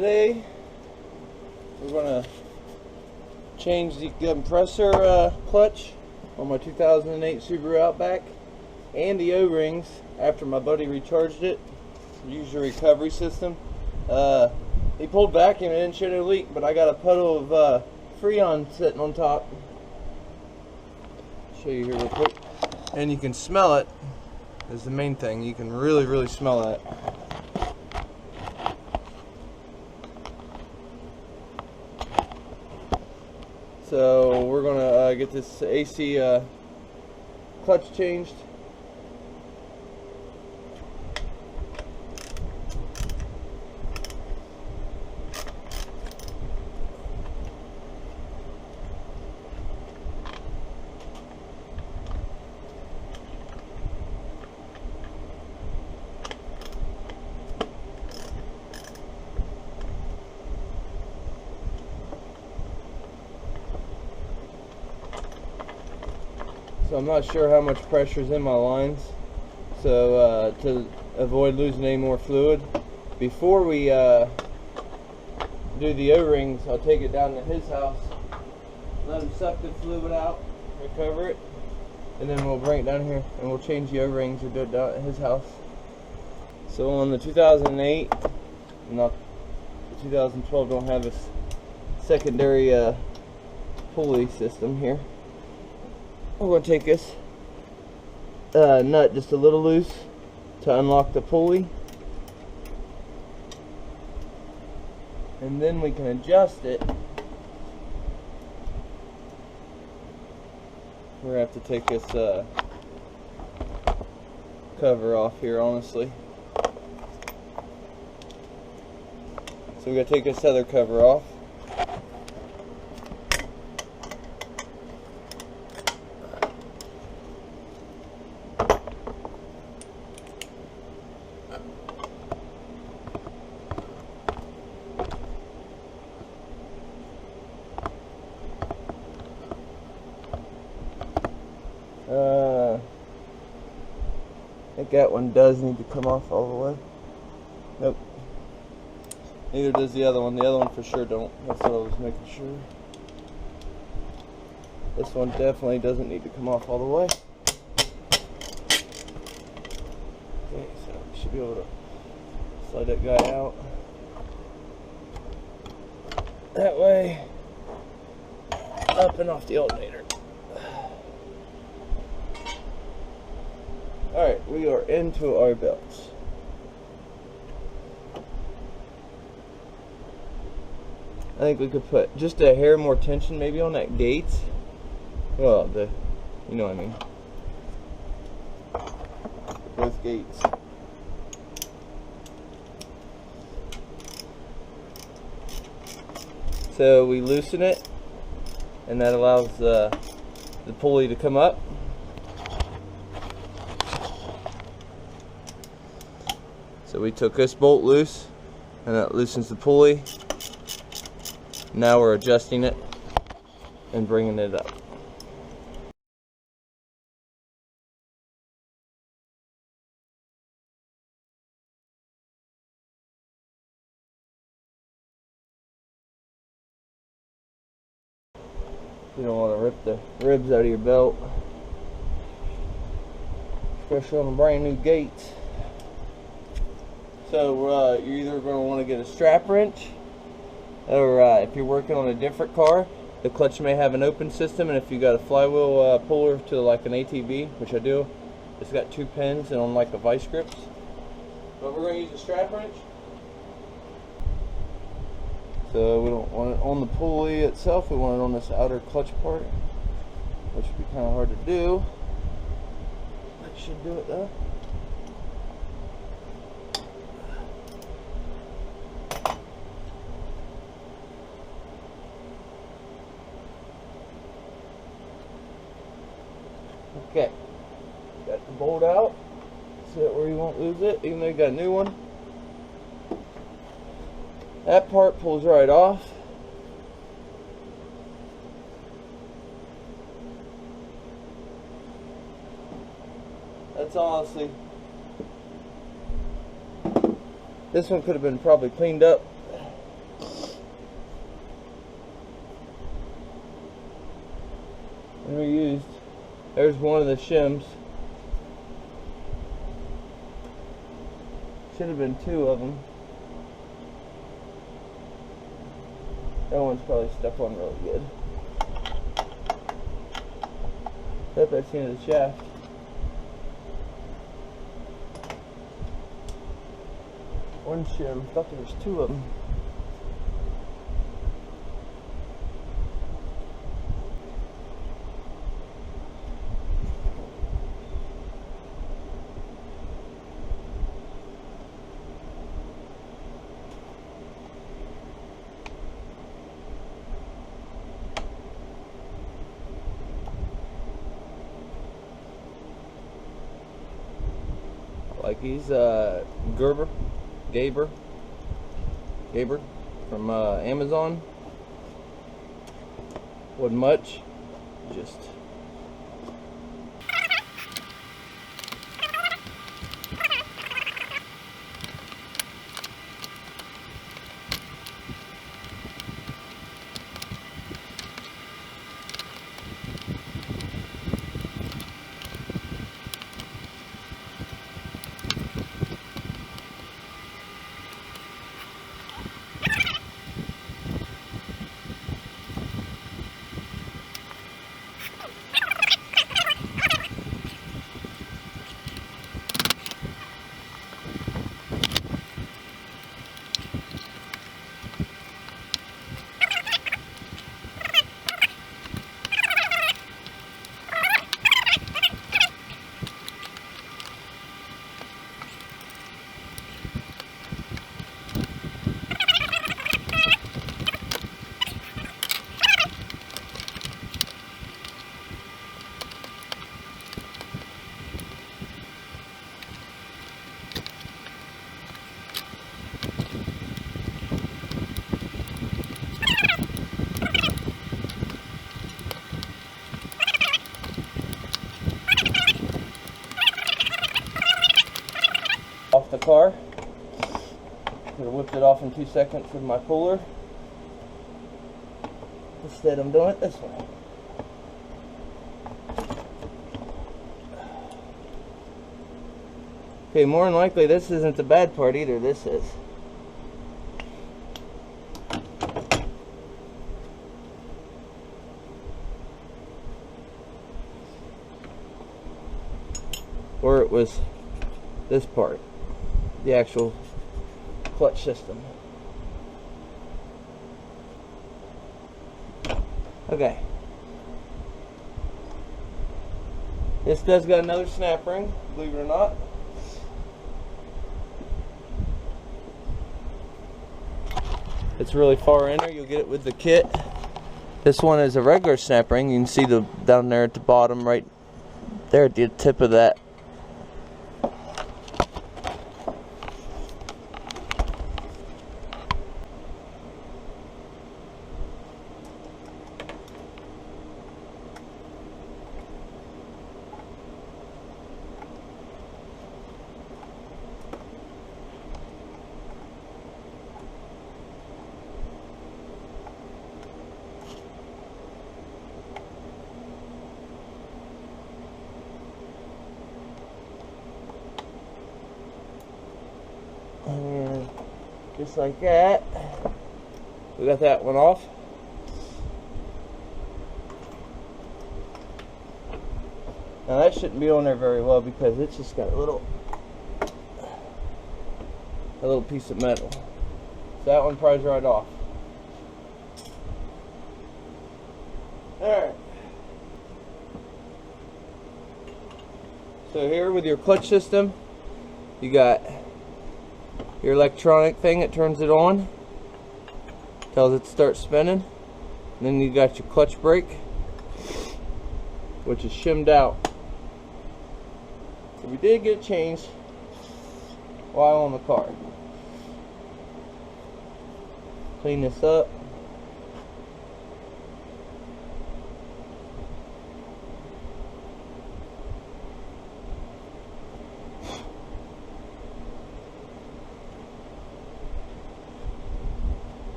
Today we're going to change the compressor clutch on my 2008 Subaru Outback and the O-rings after my buddy recharged it. Use the recovery system. He pulled back and it didn't show no leak, but I got a puddle of Freon sitting on top. Show you here real quick. And you can smell it, is the main thing. You can really smell that. So we're gonna get this AC clutch changed. So I'm not sure how much pressure is in my lines, so to avoid losing any more fluid, before we do the O-rings, I'll take it down to his house, let him suck the fluid out, recover it, and then we'll bring it down here and we'll change the O-rings or do it down at his house. So on the 2008, not the 2012, don't have a secondary pulley system here. We're going to take this nut just a little loose to unlock the pulley, and then we can adjust it. We're going to have to take this cover off here, honestly. So we're going to take this other cover off. I think that one does need to come off all the way. Nope. Neither does the other one. The other one for sure don't. That's what I was making sure. This one definitely doesn't need to come off all the way. Okay, so we should be able to slide that guy out. That way, up and off the alternator. Alright, we are into our belts. I think we could put just a hair more tension maybe on that gate. Well, you know what I mean. Both gates. So we loosen it, and that allows the pulley to come up. So we took this bolt loose, and that loosens the pulley. Now we're adjusting it and bringing it up. You don't want to rip the ribs out of your belt, especially on a brand new gate. So you're either going to want to get a strap wrench, or if you're working on a different car, the clutch may have an open system, and if you got a flywheel puller to like an ATV, which I do, it's got 2 pins and on like the vice grips. But we're going to use a strap wrench. So we don't want it on the pulley itself, we want it on this outer clutch part, which would be kind of hard to do. That should do it though. Okay, got the bolt out, set where you won't lose it, even though you got a new one. That part pulls right off. That's honestly, this one could have been probably cleaned up and reused. There's one of the shims. Should have been two of them. That one's probably stuck on really good. Except that's the end of the shaft. One shim. Thought there was two of them. Like he's Gaber from Amazon. Wasn't much, just off the car. Could have whipped it off in 2 seconds with my puller. Instead, I'm doing it this way. Okay, more than likely this isn't the bad part either, this is. Or it was this part, the actual clutch system. Okay. This does got another snap ring, believe it or not. It's really far in there, you'll get it with the kit. This one is a regular snap ring. You can see the down there at the bottom, right there at the tip of that. And just like that, we got that one off. Now that shouldn't be on there very well because it's just got a little piece of metal. So that one pries right off. Alright. So here with your clutch system, you got your electronic thing that turns it on, tells it to start spinning. And then you got your clutch brake, which is shimmed out. So we did get it changed while on the car. Clean this up.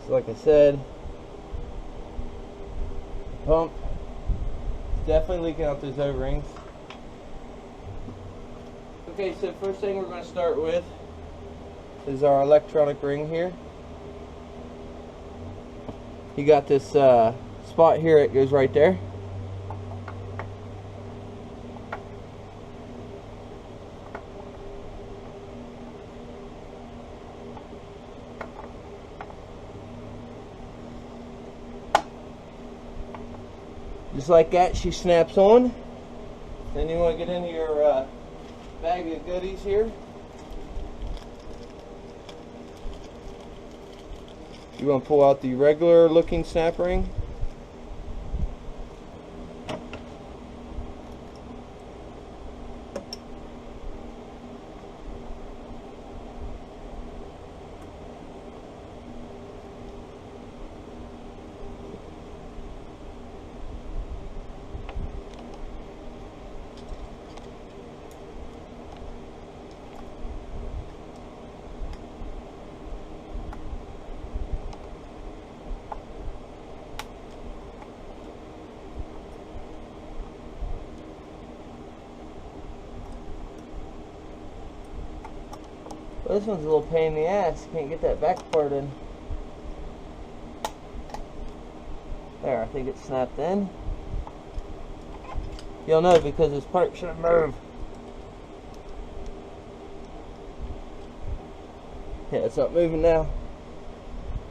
So like I said, pump is definitely leaking out those O-rings. Okay, so first thing we're going to start with is our electronic ring here. You got this spot here, it goes right there. Just like that, she snaps on. Then you want to get into your bag of goodies here. You want to pull out the regular looking snap ring. Well, this one's a little pain in the ass. Can't get that back part in. There, I think it's snapped in. You'll know because this part shouldn't move. Yeah, it's not moving now.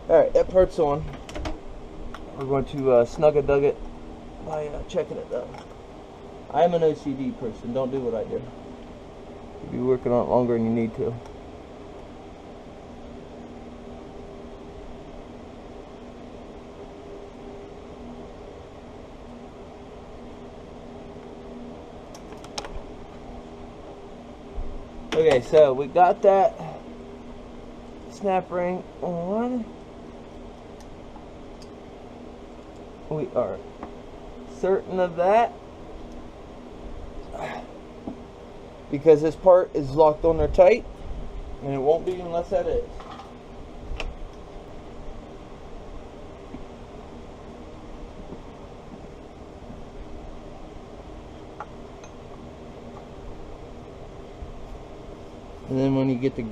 Alright, that part's on. We're going to snug-a-dug it by checking it though. I'm an OCD person. Don't do what I do. You'll be working on it longer than you need to. Okay, so we got that snap ring on. We are certain of that because this part is locked on there tight, and it won't be unless that is. And then when you get the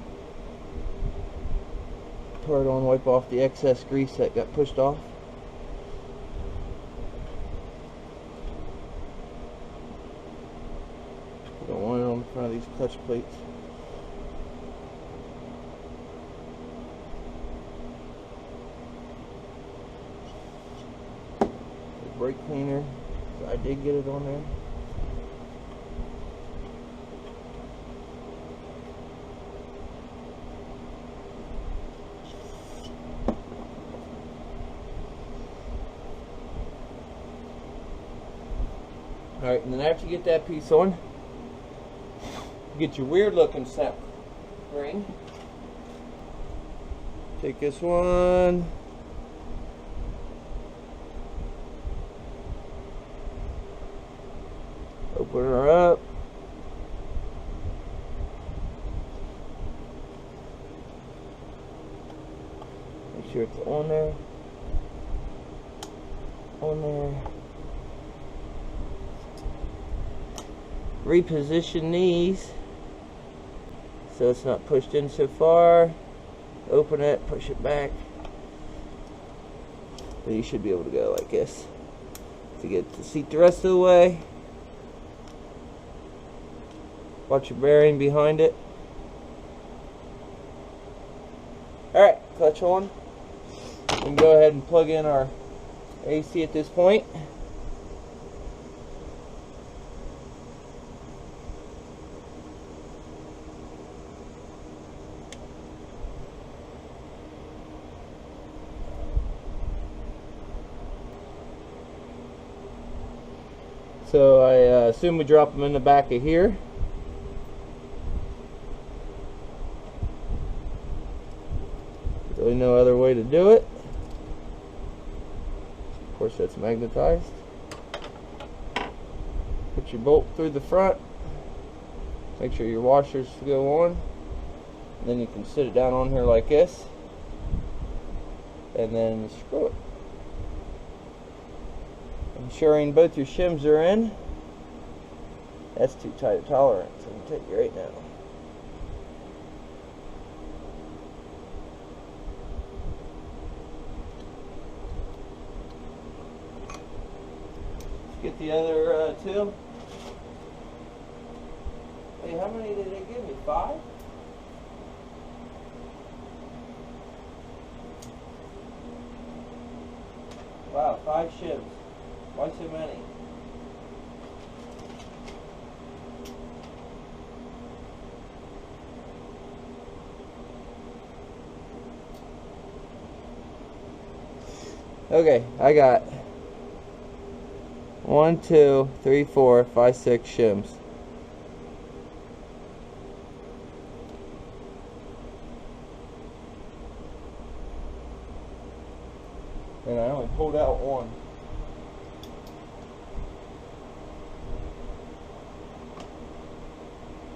part on, wipe off the excess grease that got pushed off. You don't want it on the front of these clutch plates. The brake cleaner, so I did get it on there. Alright, and then after you get that piece on, you get your weird looking snap ring. Take this one. Open her up. Make sure it's on there. On there. Reposition these so it's not pushed in so far. Open it, push it back. But you should be able to go like this to get the seat the rest of the way. Watch your bearing behind it. Alright, clutch on. We can go ahead and plug in our AC at this point. So I assume we drop them in the back of here. Really no other way to do it. Of course that's magnetized. Put your bolt through the front. Make sure your washers go on. And then you can sit it down on here like this. and then screw it. Ensuring both your shims are in. That's too tight a tolerance, I'm gonna tell you right now. Let's get the other two. Hey, how many did they give me? 5? Wow, 5 shims. Why so many? Okay, I got 1, 2, 3, 4, 5, 6 shims. And I only pulled out 1.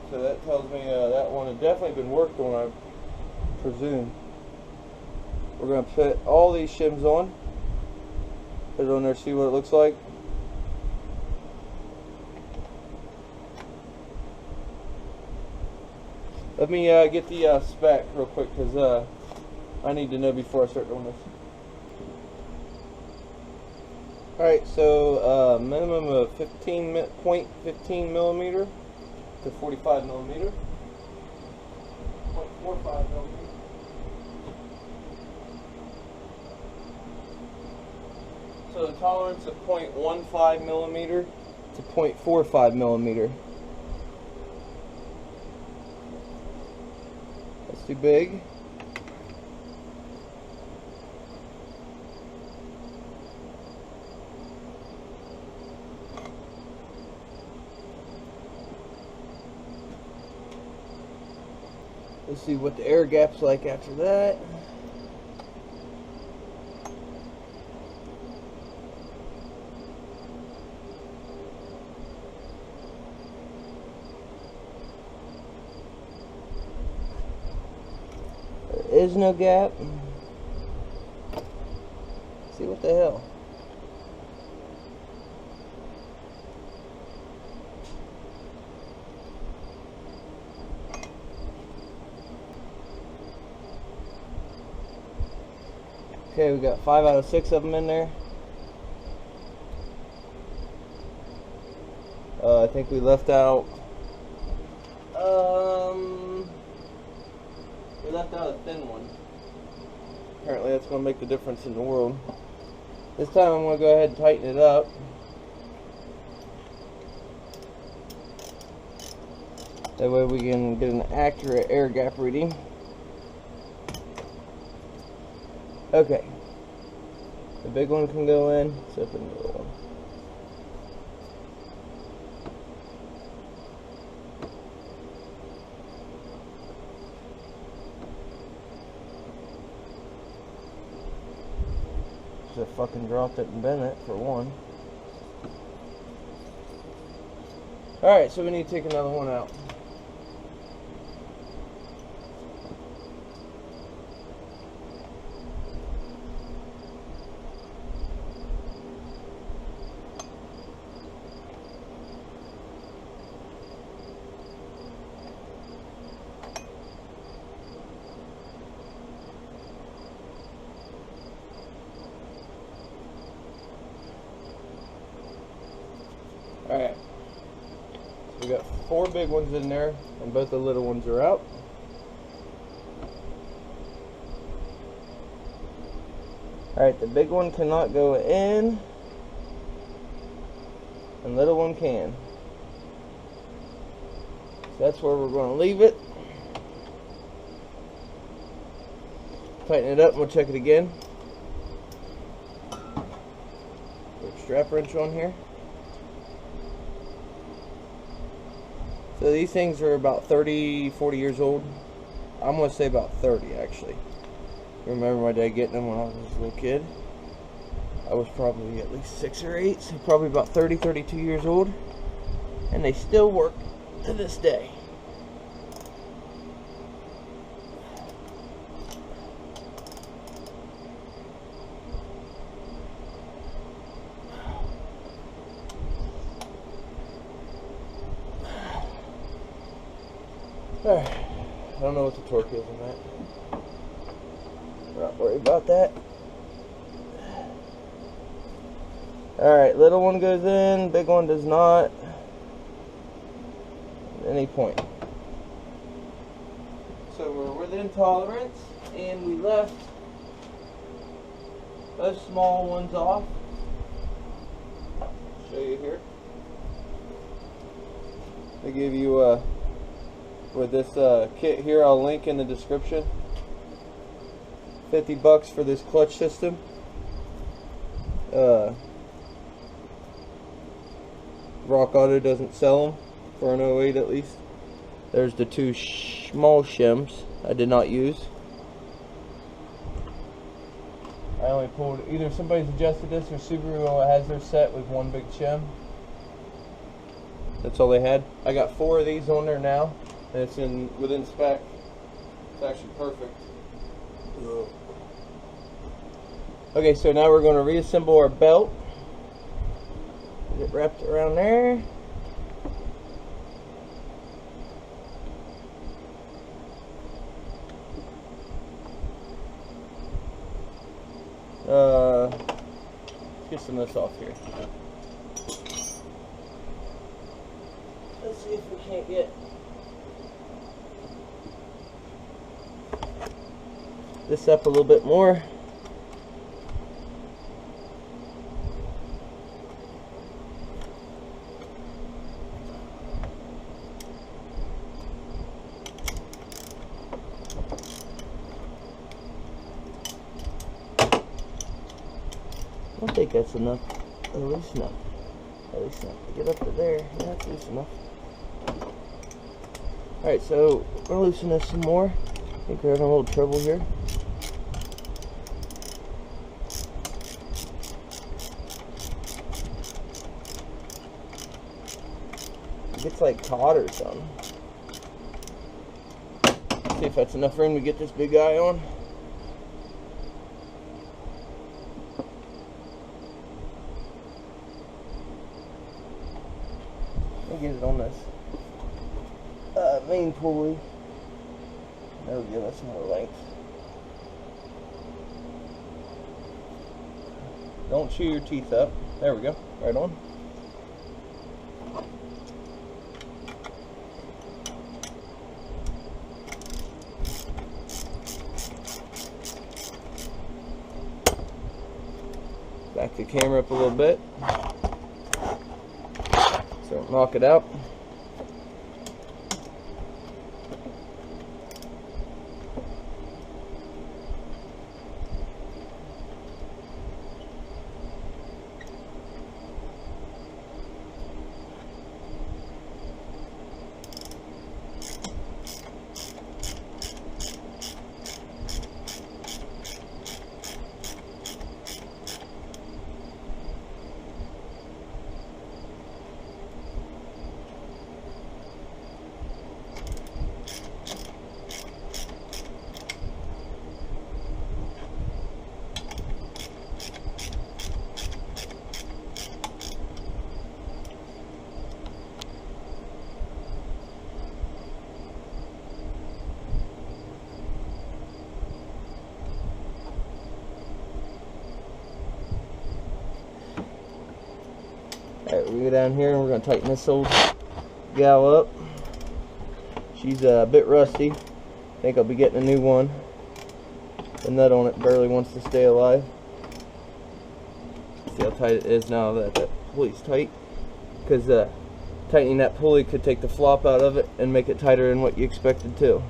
So that tells me that one has definitely been worked on, I presume. We're going to put all these shims on. Put it on there, see what it looks like. Let me get the spec real quick, because I need to know before I start doing this. Alright, so minimum of 15 millimeter to 45 millimeter. 0.45 millimeter. So the tolerance of 0.15 millimeter to 0.45 millimeter. That's too big. Let's see what the air gap's like after that. There is no gap. Let's see what the hell. Okay, we got 5 out of 6 of them in there. I think we left out a thin one. Apparently that's going to make the difference in the world. This time I'm going to go ahead and tighten it up. That way we can get an accurate air gap reading. Okay, the big one can go in, except for the little one. Just fucking dropped it and bent it for one. Alright, so we need to take another one out. Alright, so we got 4 big ones in there, and both the little ones are out. Alright, the big one cannot go in, and little one can. So that's where we're going to leave it. Tighten it up and we'll check it again. Put a strap wrench on here. So these things are about 30, 40 years old. I'm going to say about 30 actually. I remember my dad getting them when I was a little kid. I was probably at least 6 or 8, so probably about 30, 32 years old. And they still work to this day. Alright, I don't know what the torque is on that. We're not worried about that. Alright, little one goes in, big one does not. At any point. So we're within tolerance, and we left those small ones off. Show you here. They give you with this kit here, I'll link in the description. $50 for this clutch system. Rock Auto doesn't sell them for an 08 at least. There's the two small shims I did not use. I only pulled, either somebody's adjusted this or Subaru has their set with one big shim. That's all they had. I got 4 of these on there now, and it's within spec. It's actually perfect. Okay, so now we're going to reassemble our belt. Get it wrapped around there. Let's get some of this off here. Let's see if we can't get this up a little bit more. I don't think that's enough. At least enough. At least enough to get up to there. Yeah, that's loose enough. Alright, so we're going to loosen this some more. I think we're having a little trouble here. It gets like taut or something. See if that's enough room to get this big guy on. Get it on this main pulley. That'll give us more length. Don't chew your teeth up. There we go. Right on. Back the camera up a little bit. So knock it out. Alright, we go down here and we're going to tighten this old gal up. She's a bit rusty. I think I'll be getting a new one. The nut on it barely wants to stay alive. See how tight it is now that that pulley's tight. Because tightening that pulley could take the flop out of it and make it tighter than what you expected to.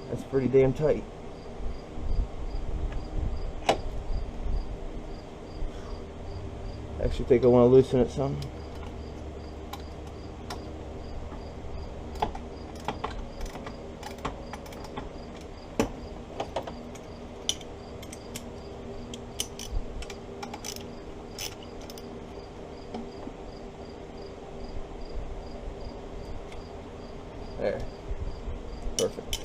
That's pretty damn tight. Actually think I want to loosen it some. There. Perfect.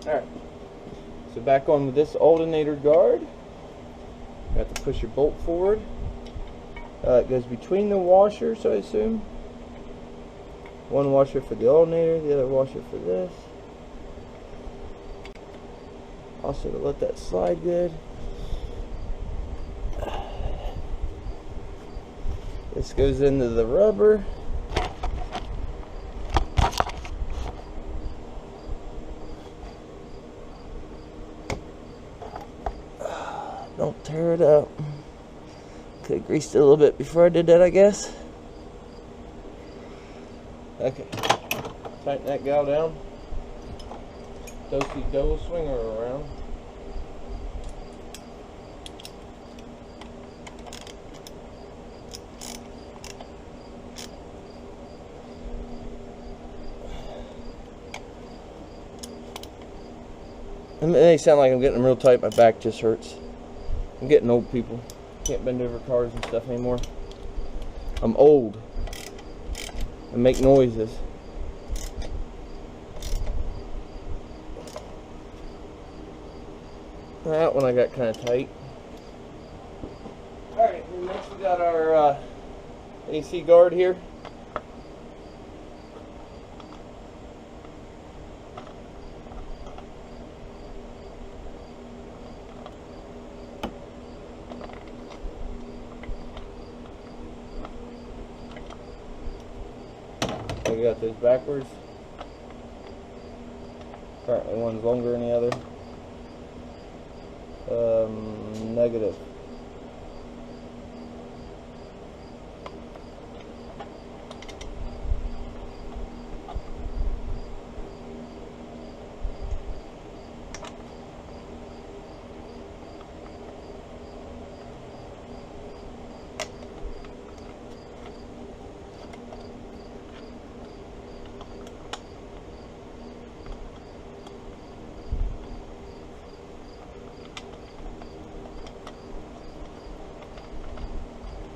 Alright, so back on with this alternator guard. You have to push your bolt forward. It goes between the washers, I assume. One washer for the alternator, the other washer for this. Also to let that slide good. This goes into the rubber. Don't tear it up. Could have greased it a little bit before I did that, I guess. Okay. Tighten that gal down. Double swing her around. It may sound like I'm getting them real tight, my back just hurts. I'm getting old, people. Can't bend over cars and stuff anymore. I'm old. I make noises. That one I got kind of tight. Alright, next we got our AC guard here. I got those backwards. Apparently one's longer than the other. Negative.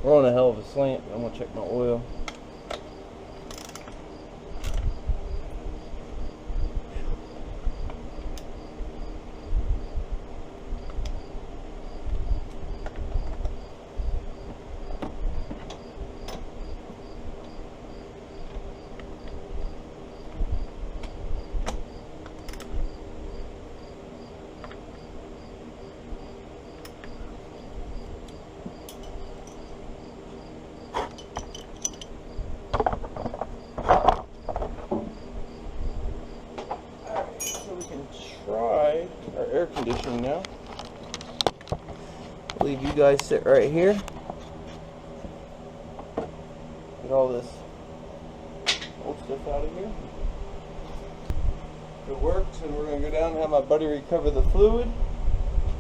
We're on a hell of a slant. I'm gonna check my oil. Try our air conditioning now. I'll leave you guys sit right here. Get all this old stuff out of here. If it works, and we're going to go down and have my buddy recover the fluid,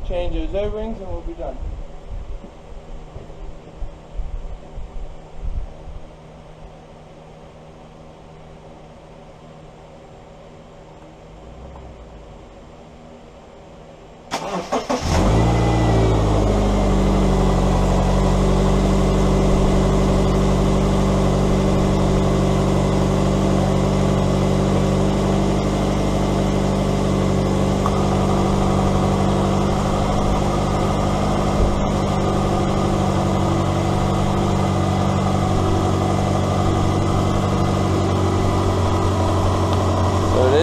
change those O-rings, and we'll be done.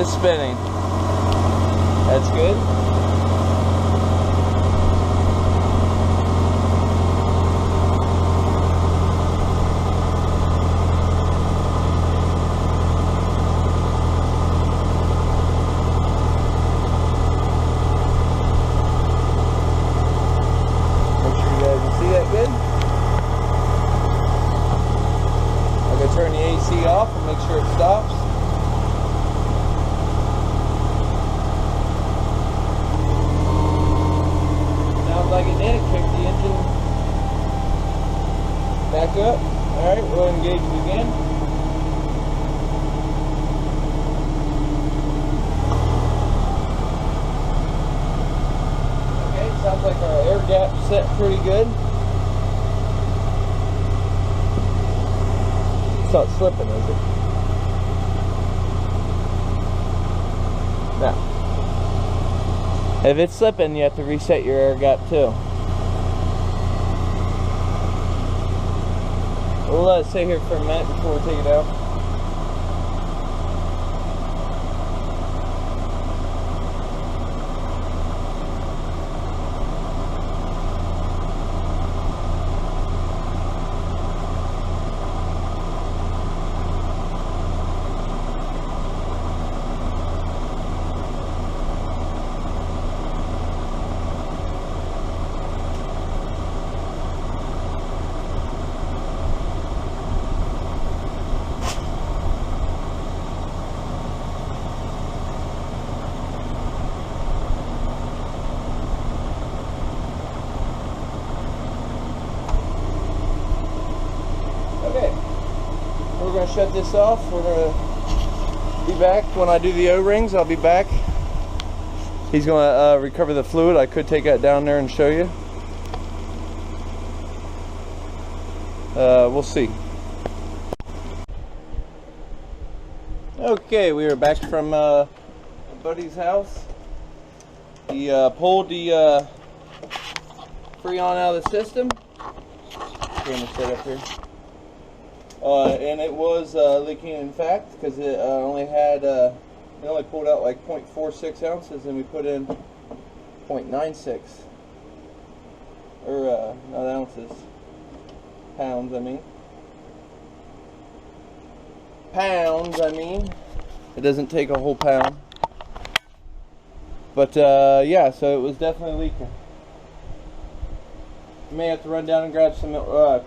Spinning. That's good. Make sure you guys can see that good. I'm going to turn the AC off and make sure it stops. Like it did, it kicked the engine back up. Alright, we'll engage it again. Okay, sounds like our air gap's set pretty good. It's not slipping, is it? No. If it's slipping, you have to reset your air gap too. We'll let it sit here for a minute before we take it out. We're going to shut this off. We're going to be back when I do the O-rings. I'll be back. He's going to recover the fluid. I could take that down there and show you. We'll see. Okay, we are back from a buddy's house. He pulled the Freon out of the system. Camera set up here. And it was leaking, in fact, because it only pulled out like 0.46 ounces, and we put in 0.96, or not ounces, pounds. I mean, it doesn't take a whole pound, but yeah. So it was definitely leaking. May have to run down and grab some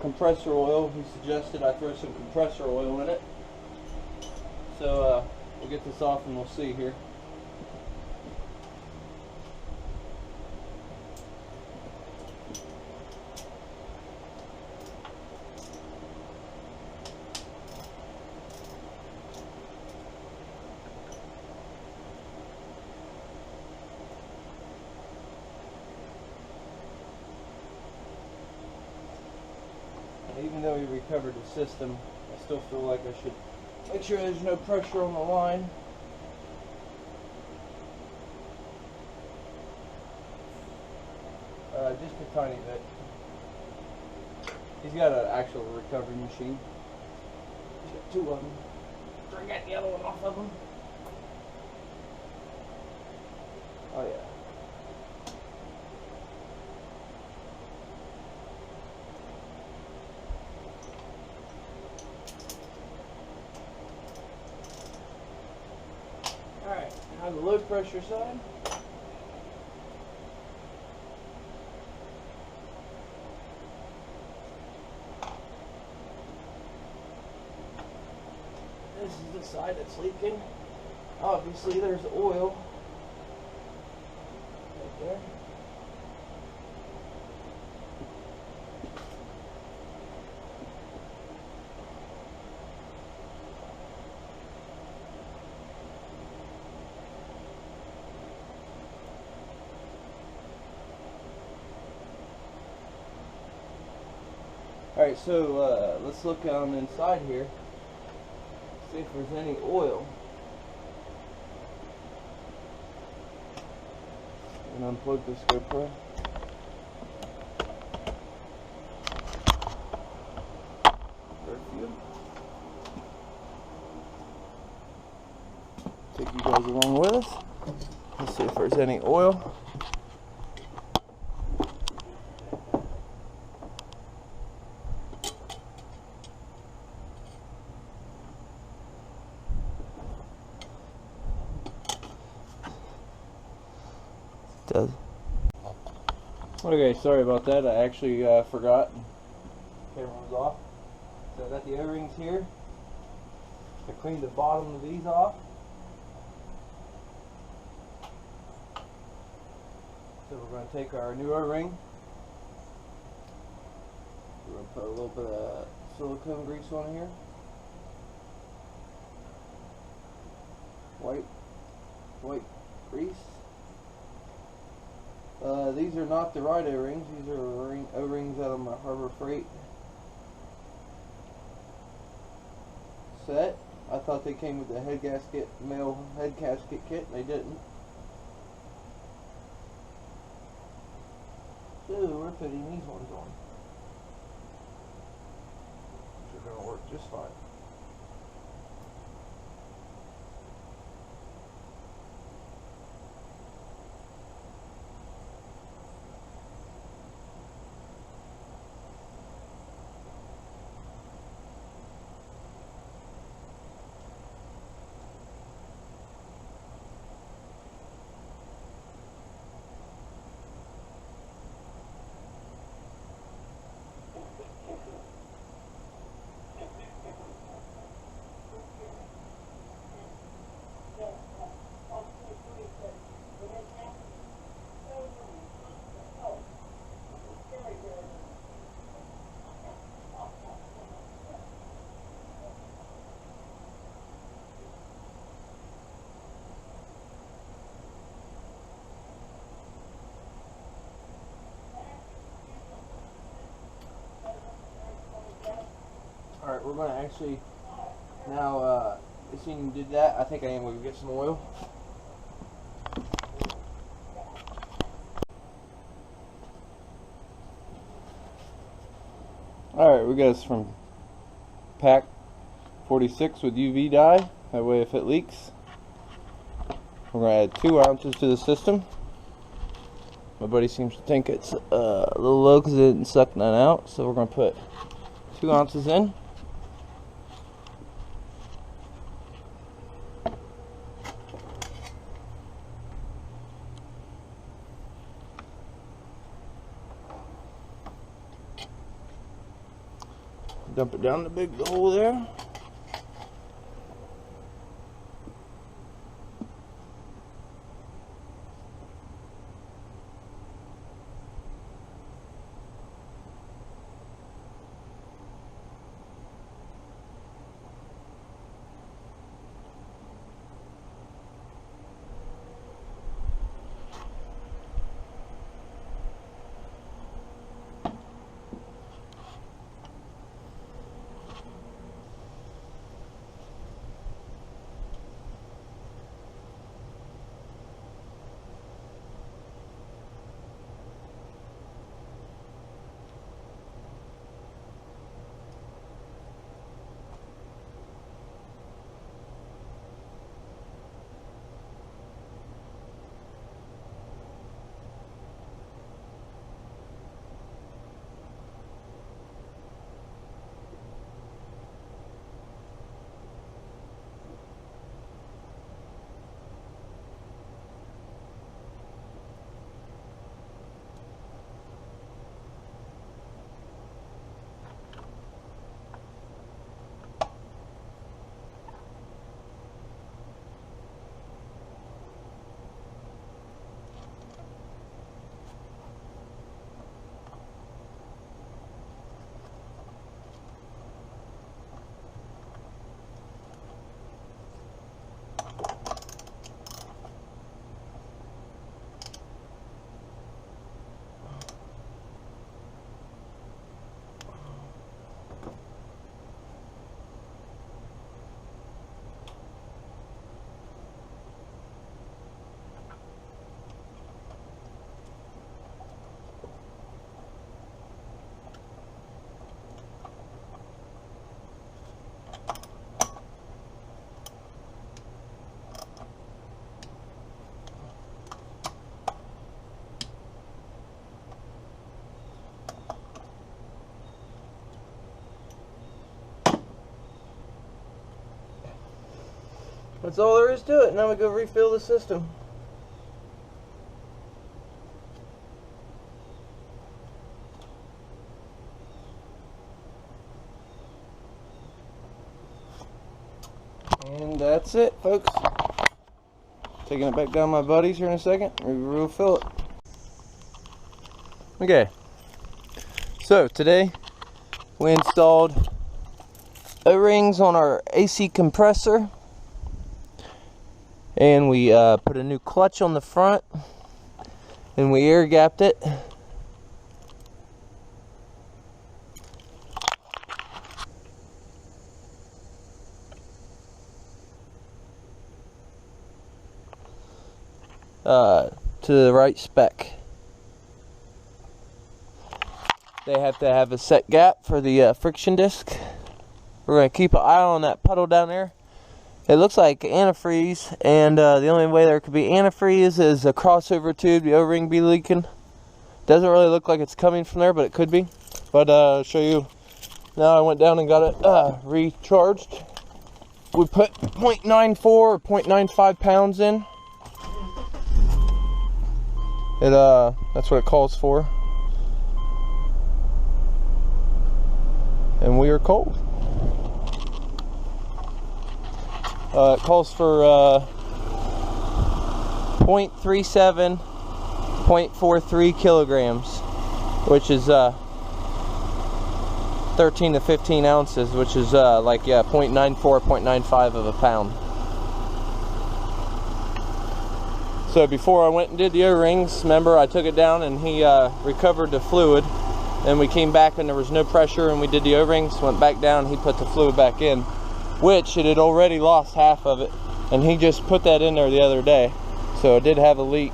compressor oil. He suggested I throw some compressor oil in it. So we'll get this off and we'll see here. Even though we recovered the system, I still feel like I should make sure there's no pressure on the line. Just a tiny bit. He's got an actual recovery machine. He's got two of them. Try to get the other one off of him. Oh yeah. Alright, now the low pressure side. This is the side that's leaking. Obviously there's oil right there. Alright, so let's look on the inside here, see if there's any oil. And unplug this GoPro. Take you guys along with us. Let's see if there's any oil. Does. Okay, sorry about that. I actually forgot. Camera was off. So I got the O-rings here. I cleaned the bottom of these off. So we're going to take our new O-ring. We're going to put a little bit of silicone grease on here. White grease. These are not the right O-rings. These are O-rings out of my Harbor Freight set. I thought they came with the head gasket, male head gasket kit. They didn't. So we're putting these ones on. Which are going to work just fine. Alright, we're going to actually, now, as soon as you did that, I think I am going to get some oil. Alright, we got this from pack 46 with UV dye. That way if it leaks, we're going to add 2 ounces to the system. My buddy seems to think it's a little low because it didn't suck none out. So we're going to put 2 ounces in. Dump it down the big hole there. That's all there is to it. Now we go refill the system. And that's it, folks. Taking it back down my buddies here in a second. We refill it. Okay. So today we installed O-rings on our AC compressor. And we put a new clutch on the front, and we air gapped it. To the right spec. they have to have a set gap for the friction disc. We're going to keep an eye on that puddle down there. It looks like antifreeze, and the only way there could be antifreeze is a crossover tube, the O-ring be leaking. Doesn't really look like it's coming from there, but it could be. But I'll show you. Now I went down and got it recharged. We put 0.94 or 0.95 pounds in. That's what it calls for. And we are cold. It calls for 0.37, 0.43 kilograms, which is 13 to 15 ounces, which is 0.94, 0.95 of a pound. So before I went and did the O-rings, remember I took it down and he recovered the fluid. Then we came back and there was no pressure, and we did the O-rings, went back down, he put the fluid back in, which it had already lost half of it, and he just put that in there the other day. So it did have a leak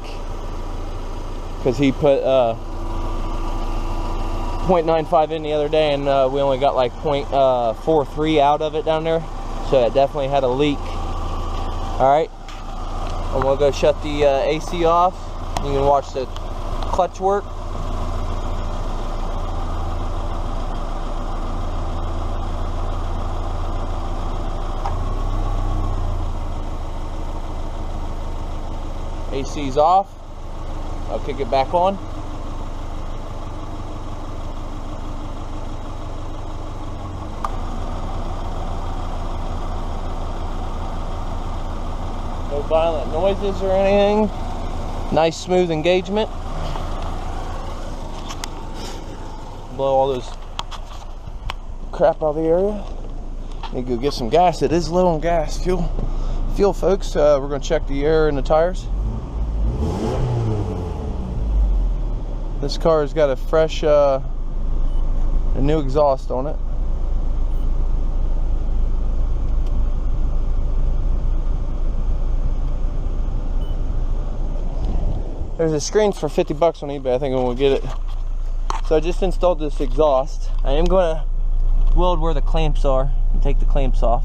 because he put 0.95 in the other day, and we only got like 0.43 out of it down there, so it definitely had a leak. Alright, and we'll go shut the AC off. You can watch the clutch work. AC's off. I'll kick it back on. No violent noises or anything. Nice smooth engagement. Blow all this crap out of the area. Need to go get some gas. It is low on gas. Fuel folks. We're going to check the air in the tires. This car has got a fresh, a new exhaust on it. There's a screen for 50 bucks on eBay, I think when we get it. So I just installed this exhaust. I am going to weld where the clamps are and take the clamps off.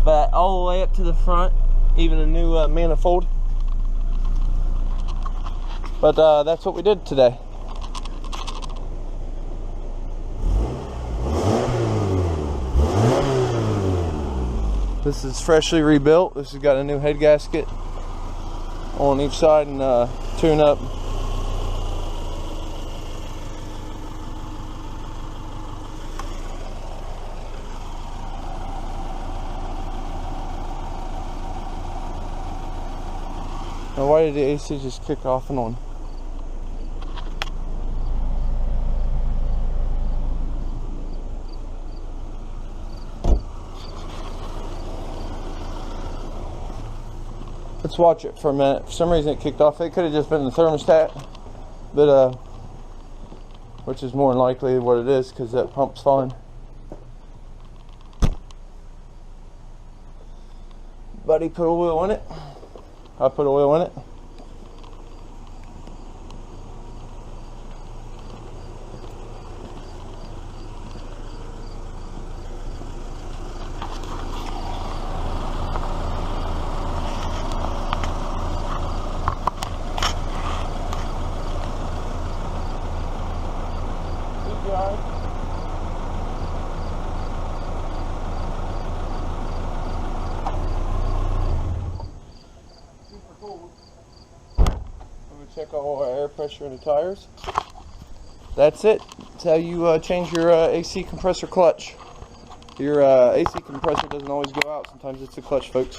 But all the way up to the front, even a new manifold. But that's what we did today. This is freshly rebuilt. This has got a new head gasket on each side and tune up. Now, why did the AC just kick off and on? Let's watch it for a minute. For some reason it kicked off. It could have just been the thermostat, but which is more than likely what it is, because that pump's fine. Buddy put oil in it. I put oil in it. Check all our air pressure in the tires. That's it. That's how you change your AC compressor clutch. Your AC compressor doesn't always go out. Sometimes it's the clutch, folks.